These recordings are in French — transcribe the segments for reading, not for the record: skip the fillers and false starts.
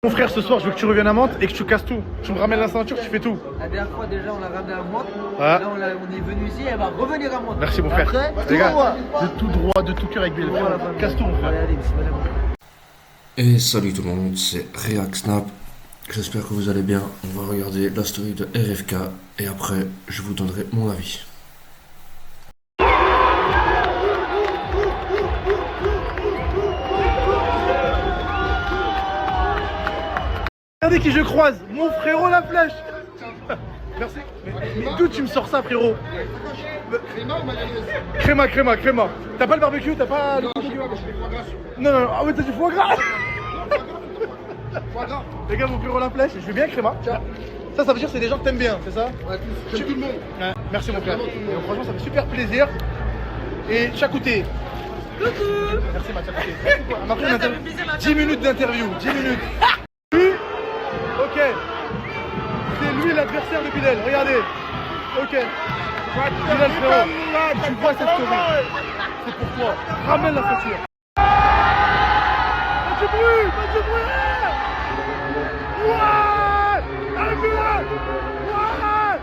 Mon frère, ce soir, je veux que tu reviennes à Mantes et que tu casses tout. Tu me ramènes la ceinture, tu fais tout. La dernière fois, déjà, on l'a ramené à Mantes. Ah. Là, on est venu ici, elle va revenir à Mantes. Merci, mon frère. Après, Les gars, droit. de tout droit, de tout cœur avec Bill. Voilà, Casse tout, mon frère. Allez, allez, bismillah. Et salut tout le monde, c'est React Snap. J'espère que vous allez bien. On va regarder la story de RFK et après je vous donnerai mon avis. Regardez qui je croise, mon frérot la flèche. Merci. Mais d'où tu me sors ça, frérot? Créma, créma, créma. T'as pas le barbecue? T'as pas le... Non, non, non. Ah ouais, t'as du foie gras. Les gars, mon frérot la flèche, je veux bien créma. Ça veut dire que c'est des gens que t'aimes bien, c'est ça? Ouais, tout le monde. Ouais, merci mon frère. Et franchement, ça fait super plaisir. Et Chakouté. Coucou. Merci ma Chakouté. On a pris une interview. 10 minutes d'interview, 10 minutes. Lui, ok. C'est lui l'adversaire de Bilal, regardez. Ok. Bilal frérot, tu vois cette story. C'est pour toi. Ramène la ceinture. Pas du bruit, pas du bruit. Ouais. Allez Bilal. Ouais.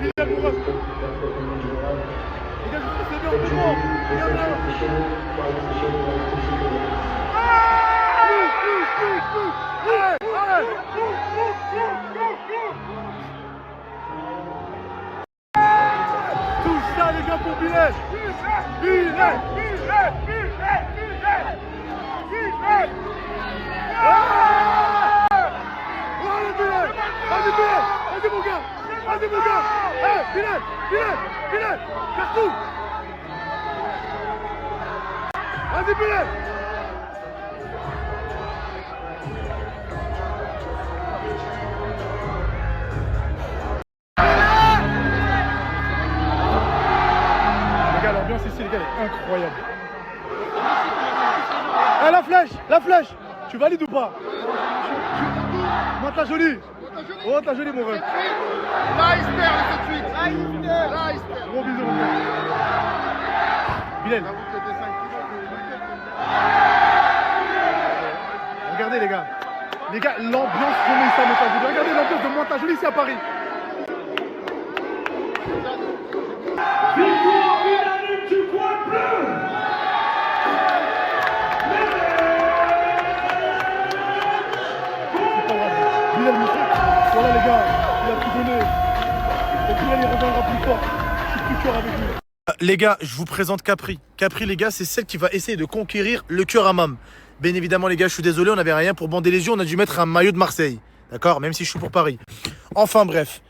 Bilal mon ref. Les gars, je c'est bien en mouvement. Regarde là. Tout ça les gars pour Bilal. Bilal. Allez Bilal. Allez Bilal. Allez mon gars. Allez mon gars. Hey Bilal. Bilal. Bilal. Partout. Allez Bilal. L'ambiance ici, les gars, elle est incroyable. Eh, la flèche, tu valides ou pas? Moi, t'as joli. Oh, t'as joli, mon rêve. Là, il se perd tout de suite. Là, il se perd. Gros bisous, mon frère. Bilal. Regardez, les gars. Les gars, l'ambiance de Issa Montajoli. Regardez l'ambiance de Montajoli ici à Paris. Voilà les gars, il a tout donné. Et puis là, il reviendra plus fort. Je suis plus cœur avec lui. Les gars, je vous présente Capri. Capri, les gars, c'est celle qui va essayer de conquérir le cœur à Mam. Bien évidemment, les gars, je suis désolé, on n'avait rien pour bander les yeux. On a dû mettre un maillot de Marseille. D'accord? Même si je suis pour Paris. Enfin, bref.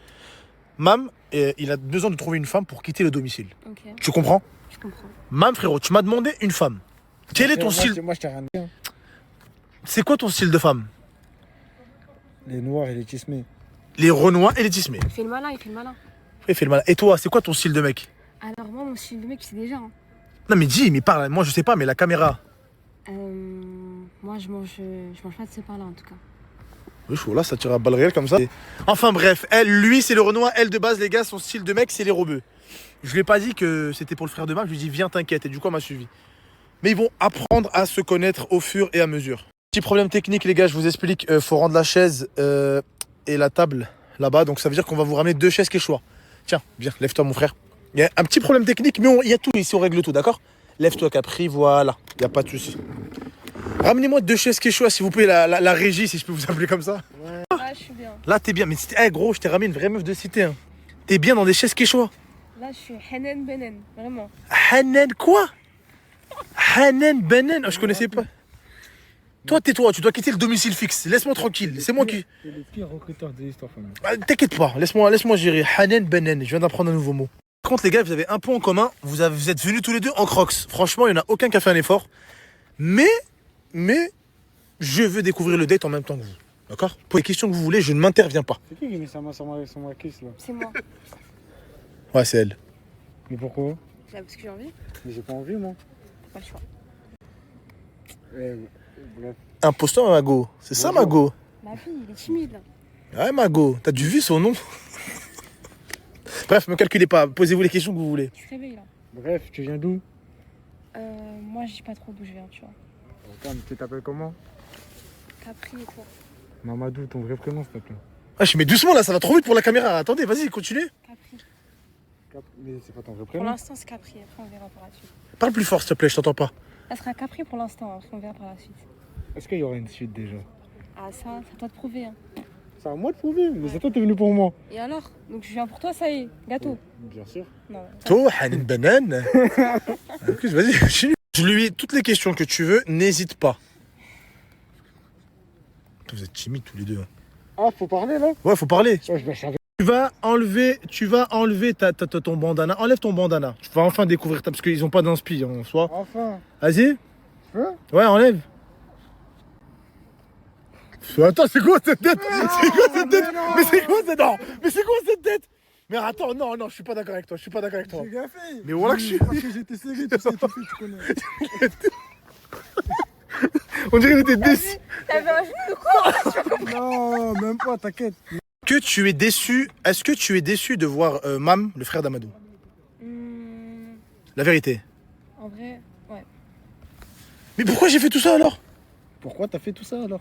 Mam, il a besoin de trouver une femme pour quitter le domicile. Okay. Tu comprends? Je comprends. Mam, frérot, tu m'as demandé une femme. Quel est ton style? Moi, je t'ai rien dit. C'est quoi ton style de femme? Les noirs et les tismés. Les renois et les tismés. Il fait le malin, il fait le malin. Il fait le mal. Et toi, c'est quoi ton style de mec? Alors moi, mon style de mec, c'est déjà. Hein. Non mais dis, mais parle. Moi, je sais pas, mais la caméra. Moi, je mange pas de ce pain-là, en tout cas. Oui, je suis là, ça tire à balles réelles comme ça. Enfin bref, lui, c'est le renois. Elle, de base, les gars, son style de mec, c'est les robeux. Je lui ai pas dit que c'était pour le frère de Mam. Je lui ai dit, viens, t'inquiète. Et du coup, elle m'a suivi. Mais ils vont apprendre à se connaître au fur et à mesure. Petit problème technique, les gars, je vous explique. Faut rendre la chaise et la table là-bas. Donc ça veut dire qu'on va vous ramener 2 chaises Quechua. Tiens, viens, lève-toi, mon frère. Il y a un petit problème technique, mais il y a tout ici, on règle tout, d'accord? Lève-toi, Capri, voilà. Il n'y a pas de souci. Ramenez-moi 2 chaises Quechua, s'il vous plaît, la régie, si je peux vous appeler comme ça. Ouais, je suis bien. Là, t'es bien. Mais gros, je t'ai ramené une vraie meuf de cité. Hein. T'es bien dans des chaises Quechua. Là, je suis Hanen Benen, vraiment. Hanen quoi? Hanen Benen, je connaissais pas. Toi, tais-toi, tu dois quitter le domicile fixe. Laisse-moi tranquille, c'est moi qui... C'est le pire recruteur de l'histoire familiale. Ah, t'inquiète pas, laisse-moi gérer. Hanen Benen, je viens d'apprendre un nouveau mot. Par contre, les gars, vous avez un point en commun. Vous êtes venus tous les deux en crocs. Franchement, il n'y en a aucun qui a fait un effort. Mais, je veux découvrir le date en même temps que vous. D'accord? Pour les questions que vous voulez, je ne m'interviens pas. C'est qui met sa main sur ma cuisse là? C'est moi. Ouais, c'est elle. Mais pourquoi? C'est parce que j'ai envie. Mais j'ai pas envie moi. Pas le choix. Bref. Imposteur, Mago. C'est ça, Mago. Ma fille, il est timide. Ouais, Mago. T'as dû vu son nom? Bref, me calculez pas. Posez-vous les questions que vous voulez. Tu te réveilles là. Bref, tu viens d'où? Moi, je dis pas trop d'où je viens, tu vois. Putain, mais tu t'appelles comment? Capri et toi. Mamadou, ton vrai prénom, s'il te plaît. Ah, je mets doucement là, ça va trop vite pour la caméra. Attendez, vas-y, continue. Capri. Mais c'est pas ton vrai Pour prénom. l'instant, c'est Capri. Après, on verra par la suite. Parle plus fort, s'il te plaît, je t'entends pas. Ça sera Capri pour l'instant. Après, on verra par la suite. Est-ce qu'il y aura une suite déjà? Ah, ça, c'est à toi de prouver. Hein. C'est à moi de prouver, mais c'est toi qui es venu pour moi. Et alors? Donc, je viens pour toi, ça y est. Gâteau. Bien sûr. Non. Toi, une banane. En plus, vas-y, continue. Je lui toutes les questions que tu veux, n'hésite pas. Vous êtes timides tous les deux. Hein. Ah, faut parler là? Ouais, faut parler. Ouais, je savais. Tu vas enlever ton bandana. Enlève ton bandana. Tu vas enfin découvrir parce qu'ils ont pas d'inspi en soi. Enfin. Vas-y. Hein? Ouais, enlève. Attends, c'est quoi cette tête? C'est quoi cette tête? Mais c'est quoi cette non? Mais c'est quoi cette tête? Mais attends, non, je suis pas d'accord avec toi. Je suis pas d'accord avec toi. J'ai bien fait. Mais voilà que je suis. Parce que j'étais serré, tu sais, tu connais. On dirait qu'il était déçu. T'avais un genou ou quoi? Non, même pas, t'inquiète. Que tu es déçu? Est-ce que tu es déçu de voir Mam, le frère d'Amadou? La vérité. En vrai, ouais. Mais pourquoi j'ai fait tout ça alors? Pourquoi t'as fait tout ça alors?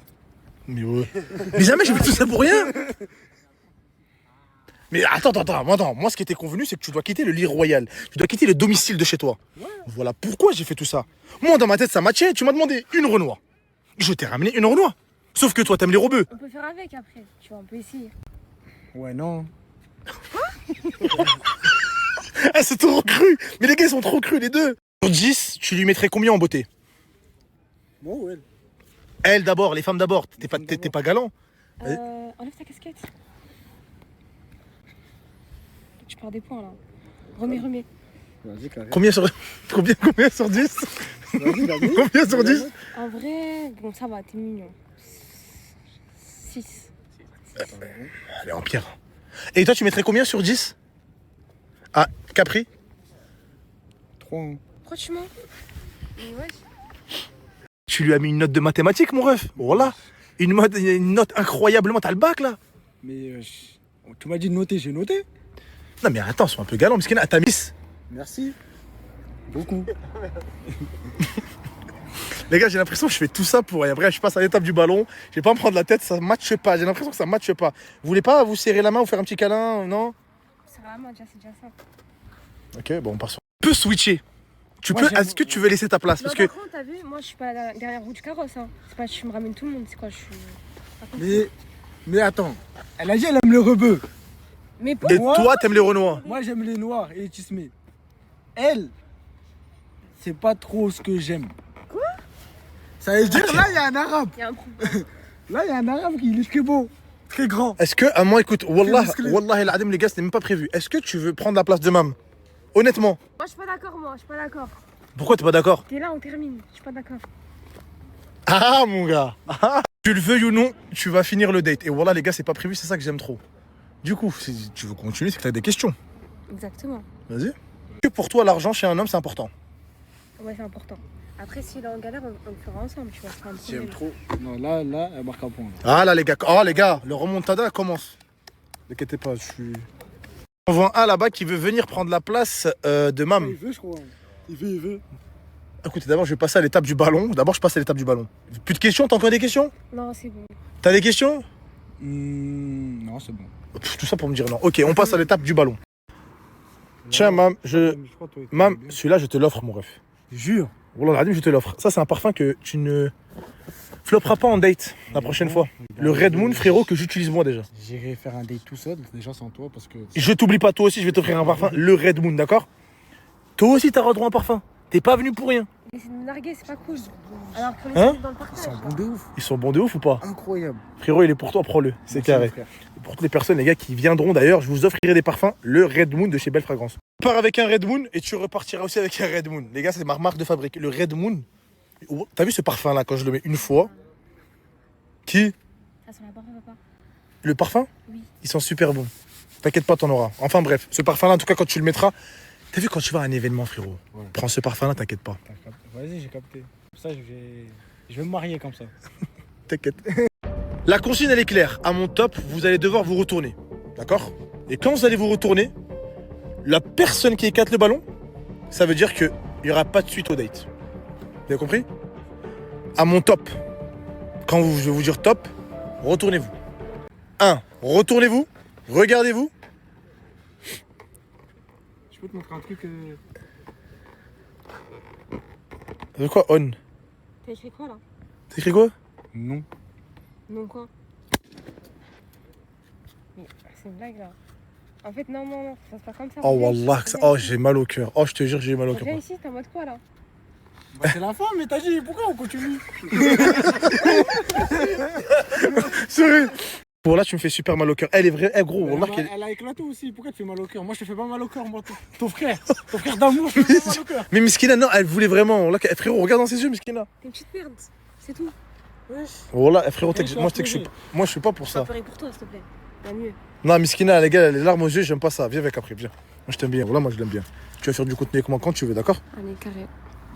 Mais ouais. Mais jamais j'ai fait tout ça pour rien. Mais attends. Moi, ce qui était convenu, c'est que tu dois quitter le lit royal. Tu dois quitter le domicile de chez toi. Ouais. Voilà pourquoi j'ai fait tout ça. Moi, dans ma tête, ça matchait. Tu m'as demandé une Renoir. Je t'ai ramené une Renoir. Sauf que toi, t'aimes les robeux. On peut faire avec après. Tu vois, on peut essayer. Ouais, non. Ah, c'est trop cru. Mais les gars, ils sont trop crus, les deux. Sur 10, tu lui mettrais combien en beauté? Moi ou elle? Elle d'abord, les femmes d'abord. T'es pas galant. Enlève ta casquette. Tu perds des points là. Remets. Vas-y, carré. Combien sur 10? Vas-y, vas-y. Combien sur 10? En vrai, bon, ça va, t'es mignon. 6. Elle est en pire. Et toi, tu mettrais combien sur 10? Ah, Capri? 3. Hein. Pourquoi tu mens? Mais ouais. Tu lui as mis une note de mathématiques, mon ref. Voilà. Une note incroyablement. T'as le bac, là. Mais tu m'as dit de noter, j'ai noté. Non, mais attends, sois un peu galant, parce qu'il y a ta miss. Merci. Beaucoup. Les gars, j'ai l'impression que je fais tout ça pour. Et après, je passe à l'étape du ballon. Je vais pas me prendre la tête, ça matche pas. J'ai l'impression que ça matche pas. Vous voulez pas vous serrer la main ou faire un petit câlin? Non? Ça va, moi, déjà, c'est déjà ça. Ok, bon, on part sur. Tu peux switcher. Moi, j'aime- Est-ce que tu veux laisser ta place? Non, Parce que. par contre, t'as vu, moi, je suis pas la dernière roue du carrosse. Hein. C'est pas, je me ramène tout le monde. C'est quoi, je suis. Par contre, Mais attends. Elle a dit elle aime le rebeu. Mais Et pourquoi? toi, t'aimes les Renois. Moi, j'aime les noirs et les tismés. Elle, c'est pas trop ce que j'aime. Quoi? Ça veut dire, là, il y a un arabe. Il y a un problème. Là, il y a un arabe qui est très beau, très grand. Est-ce que, à moi, écoute, Wallah, musclé. Wallah, l'adem, les gars, c'était même pas prévu. Est-ce que tu veux prendre la place de Mam? Honnêtement. Moi, je suis pas d'accord, moi. Je suis pas d'accord. Pourquoi t'es pas d'accord? T'es là, on termine. Je suis pas d'accord. Ah, mon gars. Ah. Tu le veuilles ou non, tu vas finir le date. Et voilà, les gars, c'est pas prévu, c'est ça que j'aime trop. Du coup, si tu veux continuer, c'est que t'as des questions. Exactement. Vas-y. Que pour toi, l'argent chez un homme, c'est important. Ouais, c'est important. Après, s'il est en galère, on le fera ensemble, tu vois. C'est pas un J'aime problème. trop. Non, là, elle marque un point. Là. Ah là, les gars, le remontada commence. N'inquiétez pas, je suis. On voit un là-bas qui veut venir prendre la place de Mam. Il veut, je crois. Il veut. Écoutez, d'abord, je vais passer à l'étape du ballon. Plus de questions? T'as encore des questions? Non, c'est bon. T'as des questions? Non, c'est bon. Pff, tout ça pour me dire non. Ok, on passe à l'étape du ballon. Tiens, Mam, Mam, celui-là, je te l'offre, mon ref. Jure. Wallah, je te l'offre. Ça, c'est un parfum que tu ne flopperas pas en date la prochaine fois. Le Red Moon, frérot, que j'utilise moi déjà. J'irai faire un date tout seul, déjà sans toi, parce que. Je t'oublie pas, toi aussi, je vais t'offrir un parfum, le Red Moon, d'accord? Toi aussi, t'auras droit à un parfum. T'es pas venu pour rien. Essayer de me narguer, c'est pas cool. Alors que les Hein? autres dans le Ils partage. sont bons de ouf. Ils sont bons de ouf ou pas? Incroyable. Frérot, il est pour toi, prends-le. C'est Merci, carré. mon frère. Pour toutes les personnes, les gars, qui viendront d'ailleurs, je vous offrirai des parfums, le Red Moon de chez Belle Fragrance. Tu pars avec un Red Moon et tu repartiras aussi avec un Red Moon. Les gars, c'est ma marque de fabrique. Le Red Moon. T'as vu ce parfum-là, quand je le mets une fois? Qui? Ça sent la barre, papa. Le parfum? Oui. Ils sont super bons. T'inquiète pas, t'en auras. Enfin bref, ce parfum-là, en tout cas, quand tu le mettras, t'as vu quand tu vas à un événement, frérot? Ouais. Prends ce parfum-là, t'inquiète pas. Vas-y, j'ai capté. Pour ça, je vais me marier comme ça. T'inquiète. La consigne, elle est claire. À mon top, vous allez devoir vous retourner. D'accord? Et quand vous allez vous retourner, la personne qui écarte le ballon, ça veut dire qu'il n'y aura pas de suite au date. Vous avez compris? À mon top, Quand je vais vous dire top, retournez-vous. 1. Retournez-vous. Regardez-vous. Je peux te montrer un truc. De quoi on? T'as écrit quoi là? T'as écrit quoi? Non. Non quoi? Mais c'est une blague là. En fait, non, non, non, ça se passe comme ça. Oh Reviens wallah, ici, que ça... reviens oh ici. j'ai mal au cœur. Oh je te jure j'ai mal au cœur. Reviens ici, t'es en mode quoi là? Bah, c'est la fin, mais t'as dit pourquoi on continue? Sérieux? Pour là tu me fais super mal au cœur. Elle est vraie, eh gros, wallah qu'elle... Elle a éclaté aussi. Pourquoi tu fais mal au cœur? Moi, je te fais pas mal au cœur, moi. Ton frère. Ton frère d'amour, je te fais pas mal au cœur. Mais Miskina, non, elle voulait vraiment. Wallah, frérot, regarde dans ses yeux, Miskina. T'es une petite merde, c'est tout. Wesh. Wallah, frérot, Ouais, moi je suis pas pour Je vais ça. pleurer pour toi, s'il te plaît. Va mieux. Non, Miskina, les gars, elle a les larmes aux yeux, j'aime pas ça. Viens avec après, viens. Moi je t'aime bien, voilà, moi je l'aime bien. Tu vas faire du contenu avec moi quand tu veux, d'accord? Allez, carré.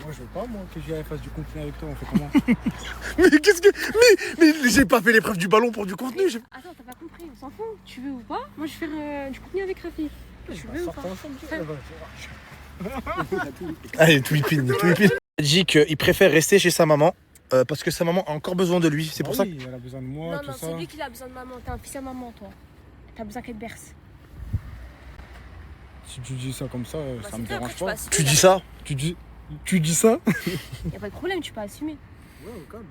Moi, je veux pas, moi, que j'y fasse du contenu avec toi. On fait comment? Mais qu'est-ce que. Mais j'ai pas fait l'épreuve du ballon pour du contenu. Attends, t'as pas compris, on s'en fout. Tu veux ou pas? Moi, je vais faire du contenu avec Rafi. Tu veux ou pas? Allez, tout ipine, tout ipine. Il dit qu'il préfère rester chez sa maman parce que sa maman a encore besoin de lui. C'est pour ça que. Oui, elle a besoin de moi, Non, tout non, ça. c'est lui qui a besoin de maman. T'es un fils à maman, toi. T'as besoin qu'elle te berce. Si tu dis ça comme ça, Bah, ça me c'est bien, dérange après, pas. tu Tu dis ça? Tu dis ça? Y'a pas de problème, tu peux assumer. Ouais, calme.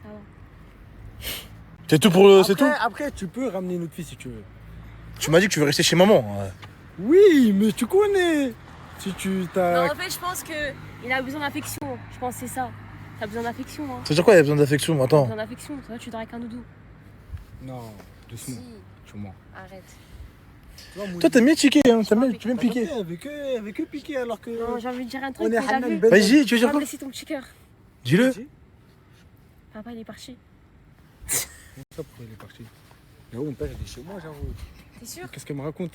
Ça va. C'est tout pour. C'est tout? Après, tu peux ramener notre fille si tu veux. Tu m'as dit que tu veux rester chez maman. Oui, mais tu connais. Si tu Non, t'as. en fait, je pense qu'il a besoin d'affection. Je pense que c'est ça. T'as besoin d'affection, hein. Ça veut dire quoi, il y a besoin d'affection? T'as Attends. besoin d'affection. Toi, tu dors avec un doudou. Non, doucement. Si, Tu mens. arrête. Toi, t'aimes bien tiquer, hein? Tu aimes piquer. Avec eux piquer alors que. Non, j'ai envie de dire un truc. On est mais t'as Hanan vu Ben. Vas-y, tu veux Tu dire vas me quoi? laisser ton petit cœur. Dis-le. Papa, il est parti. Ça pourquoi il est parti. Mais mon père il est chez moi, genre. T'es sûr? Qu'est-ce qu'elle me raconte?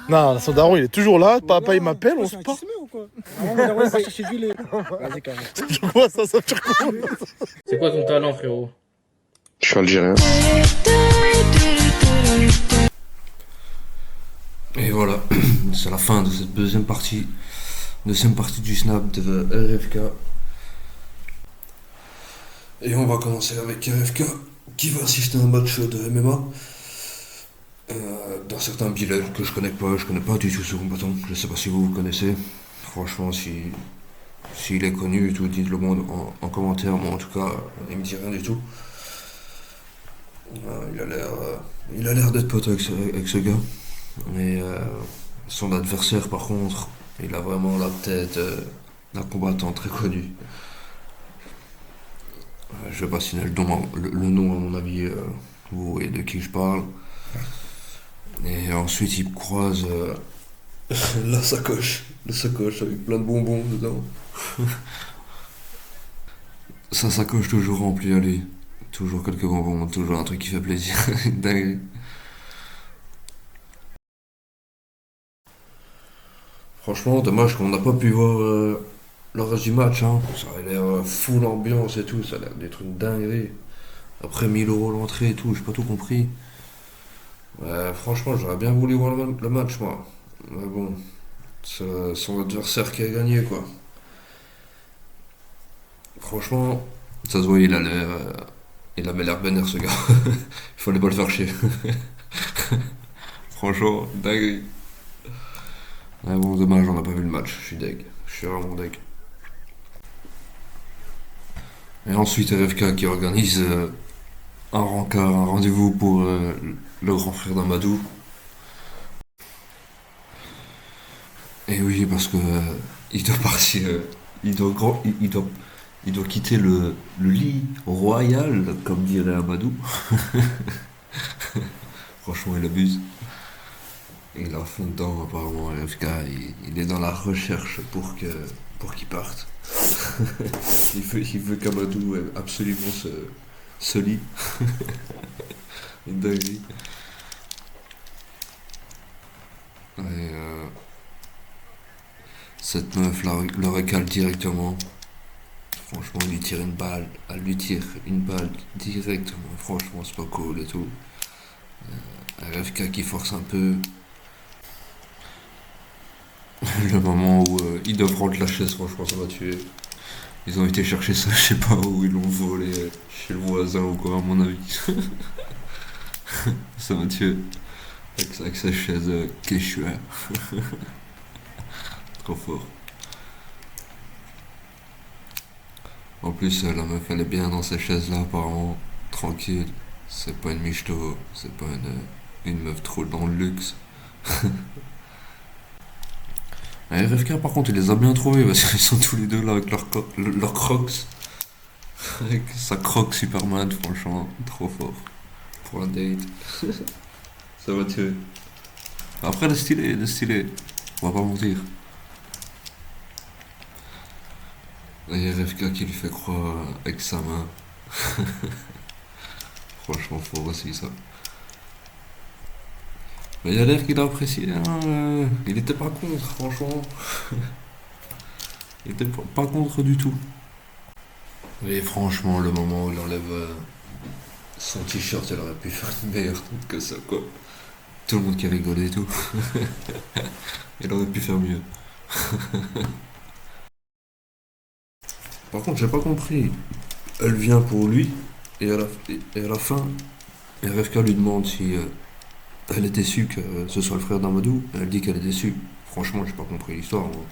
Non, son daron, il est toujours là. Papa, il m'appelle, on se parle. parle. Ou quoi? Mon daron il va chercher du lait. Vas-y, carré. Je vois ça, ça veut dire quoi? C'est quoi ton talent, frérot? Je suis algérien. Et voilà, c'est la fin de cette deuxième partie du snap de RFK. Et on va commencer avec RFK qui va assister à un match de MMA d'un certain Bilal que je connais pas du tout ce combattant. Je sais pas si vous connaissez. Franchement, s'il est connu et tout, dites-le moi en commentaire. Moi en tout cas, il me dit rien du tout. Il a l'air d'être pote avec ce gars. Mais son adversaire, par contre, il a vraiment la tête d'un combattant très connu. Je vais pas signer le nom, à mon avis, vous voyez de qui je parle. Et ensuite, il croise la sacoche avec plein de bonbons dedans. Sa sacoche toujours remplie à lui. Toujours quelques bonbons, toujours un truc qui fait plaisir. Dingue. Franchement, dommage qu'on n'a pas pu voir le reste du match. Hein. Ça a l'air full ambiance et tout, ça a l'air d'être une dinguerie. Après 1000 € l'entrée et tout, j'ai pas tout compris. Ouais, franchement, j'aurais bien voulu voir le match, moi. Mais bon, c'est son adversaire qui a gagné, quoi. Franchement, ça se voit, il avait l'air vénère, ce gars. Il fallait pas le faire chier. Franchement, dingue. Ouais, bon, dommage, on n'a pas vu le match. Je suis deg. Je suis vraiment deg. Et ensuite, RFK qui organise un rencard, un rendez-vous pour le grand frère d'Amadou. Et oui, parce que il doit partir. Il doit quitter le lit royal, comme dirait Amadou. Franchement, il abuse. Il est à fond dedans, apparemment, RFK. Il est dans la recherche pour qu'il parte. il veut qu'Amadou ait absolument ce lit. Une dinguerie. Et cette meuf le recale directement. Franchement, il lui tire une balle. Elle lui tire une balle directement. Franchement, c'est pas cool et tout. RFK qui force un peu. Le moment où ils doivent rendre la chaise, franchement, ça m'a tué. Ils ont été chercher ça, je sais pas où, ils l'ont volé chez le voisin ou quoi, à mon avis. Ça m'a tué. Avec sa chaise quechua. Trop fort. En plus, la meuf, elle est bien dans ces chaises-là, apparemment. Tranquille. C'est pas une michto, c'est pas une meuf trop dans le luxe. Et RFK, par contre, il les a bien trouvés parce qu'ils sont tous les deux là avec leurs crocs. Avec sa croc Superman, franchement, trop fort. Pour un date. Ça va tuer. Après, il est stylé. On va pas mentir. Et RFK qui lui fait croire avec sa main. Franchement, fort aussi ça. Mais il a l'air qu'il a apprécié, hein. Il était pas contre, franchement. Il était pas contre du tout. Et franchement, le moment où il enlève son t-shirt, il aurait pu faire une meilleure truc que ça, quoi. Tout le monde qui a rigolé et tout. Il aurait pu faire mieux. Par contre, j'ai pas compris. Elle vient pour lui, et à la fin, RFK lui demande si elle est déçue que ce soit le frère d'Amadou. Elle dit qu'elle est déçue. Franchement, j'ai pas compris l'histoire, moi.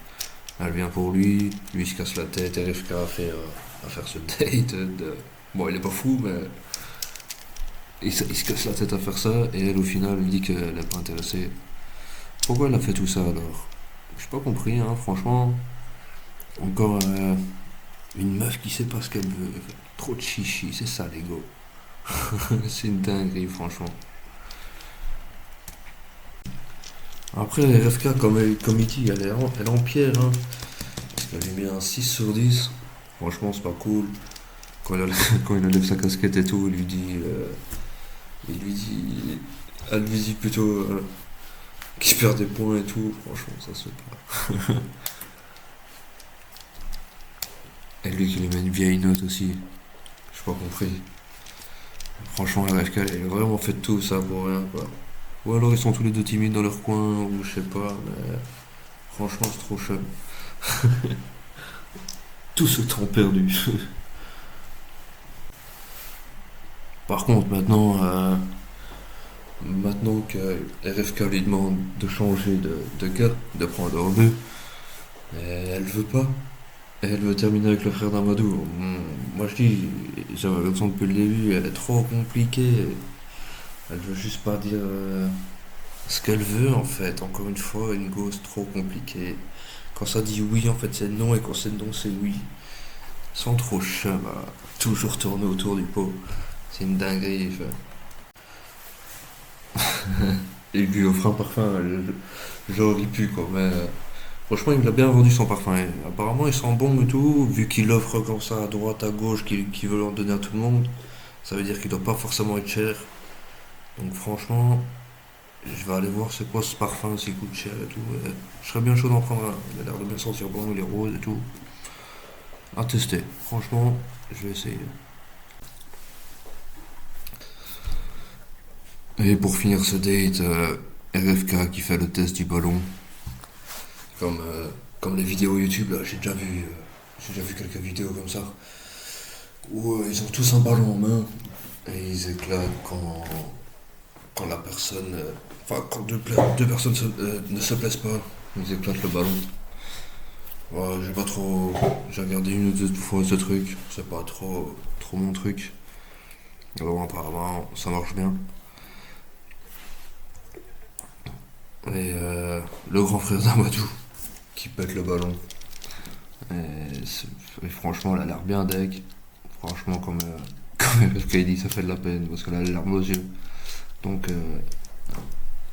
Elle vient pour lui il se casse la tête, RFK à faire ce date. Bon, il est pas fou, mais il se casse la tête à faire ça, et elle, au final, elle dit qu'elle est pas intéressée. Pourquoi elle a fait tout ça, alors? J'ai pas compris, hein, franchement. Encore une meuf qui sait pas ce qu'elle veut. Trop de chichi, c'est ça, les gars. C'est une dinguerie, franchement. Après, RFK, comme il dit, elle est en pierre, hein. Parce qu'elle lui met un 6 sur 10. Franchement, c'est pas cool. Quand il enlève sa casquette et tout, il lui dit, elle lui dit plutôt qu'il perd des points et tout. Franchement, ça se fait pas. Et lui qui lui met une vieille note aussi. J'ai pas compris. Franchement, RFK, elle a vraiment fait tout ça pour rien, quoi. Ou alors ils sont tous les deux timides dans leur coin, ou je sais pas, mais franchement c'est trop chum. Tout ce temps perdu. Par contre, maintenant que RFK lui demande de changer de gars, de prendre un rebeu, elle veut pas. Elle veut terminer avec le frère d'Amadou. Moi je dis, j'avais l'impression depuis le début, elle est trop compliquée. Elle veut juste pas dire ce qu'elle veut, en fait. Encore une fois, une gosse trop compliquée. Quand ça dit oui, en fait, c'est non, et quand c'est non, c'est oui. Sans trop chum à toujours tourner autour du pot. C'est une dinguerie. Et lui offre un parfum, genre il pue, quoi. Mais franchement, il me l'a bien vendu son parfum. Et apparemment, il sent bon et tout. Vu qu'il offre comme ça à droite, à gauche, qu'il veut en donner à tout le monde, ça veut dire qu'il doit pas forcément être cher. Donc franchement, je vais aller voir c'est quoi ce parfum, s'il coûte cher et tout. Et je serais bien chaud d'en prendre un. Il a l'air de bien sentir bon, il est rose et tout. À tester. Franchement, je vais essayer. Et pour finir ce date, RFK qui fait le test du ballon. Comme les vidéos YouTube, là, j'ai déjà vu quelques vidéos comme ça. Où ils ont tous un ballon en main. Et ils éclatent quand la personne, quand deux personnes ne se plaisent pas, ils éclatent le ballon. Ouais, j'ai regardé une ou deux fois ce truc, c'est pas trop mon truc. Alors apparemment ça marche bien. Et le grand frère d'Amadou qui pète le ballon. Et franchement, elle a l'air bien deg. Franchement, comme RFK dit, ça fait de la peine parce qu'elle a les larmes aux yeux. Donc,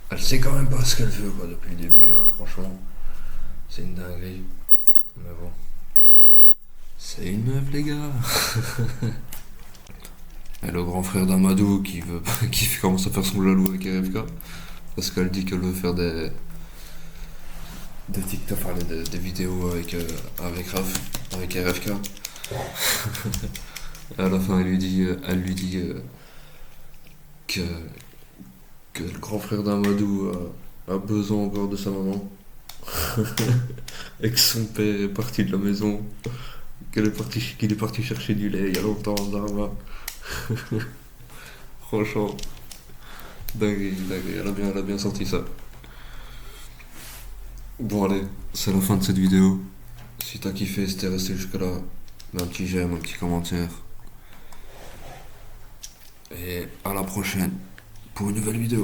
elle sait quand même pas ce qu'elle veut, quoi, depuis le début, hein, franchement. C'est une dinguerie. Mais bon. C'est une meuf, les gars. Et le grand frère d'Amadou qui commence à faire son jaloux avec RFK. Parce qu'elle dit qu'elle veut faire des TikTok, enfin des vidéos avec RFK. Et à la fin, elle lui dit que le grand frère d'Amadou a besoin encore de sa maman. Et que son père est parti de la maison qu'il est parti chercher du lait il y a longtemps, Zara. Franchement, dingue, elle a bien sorti ça. Bon allez, c'est la fin de cette vidéo. Si t'as kiffé, si t'es resté jusque là, mets un petit j'aime, un petit commentaire. Et à la prochaine pour une nouvelle vidéo.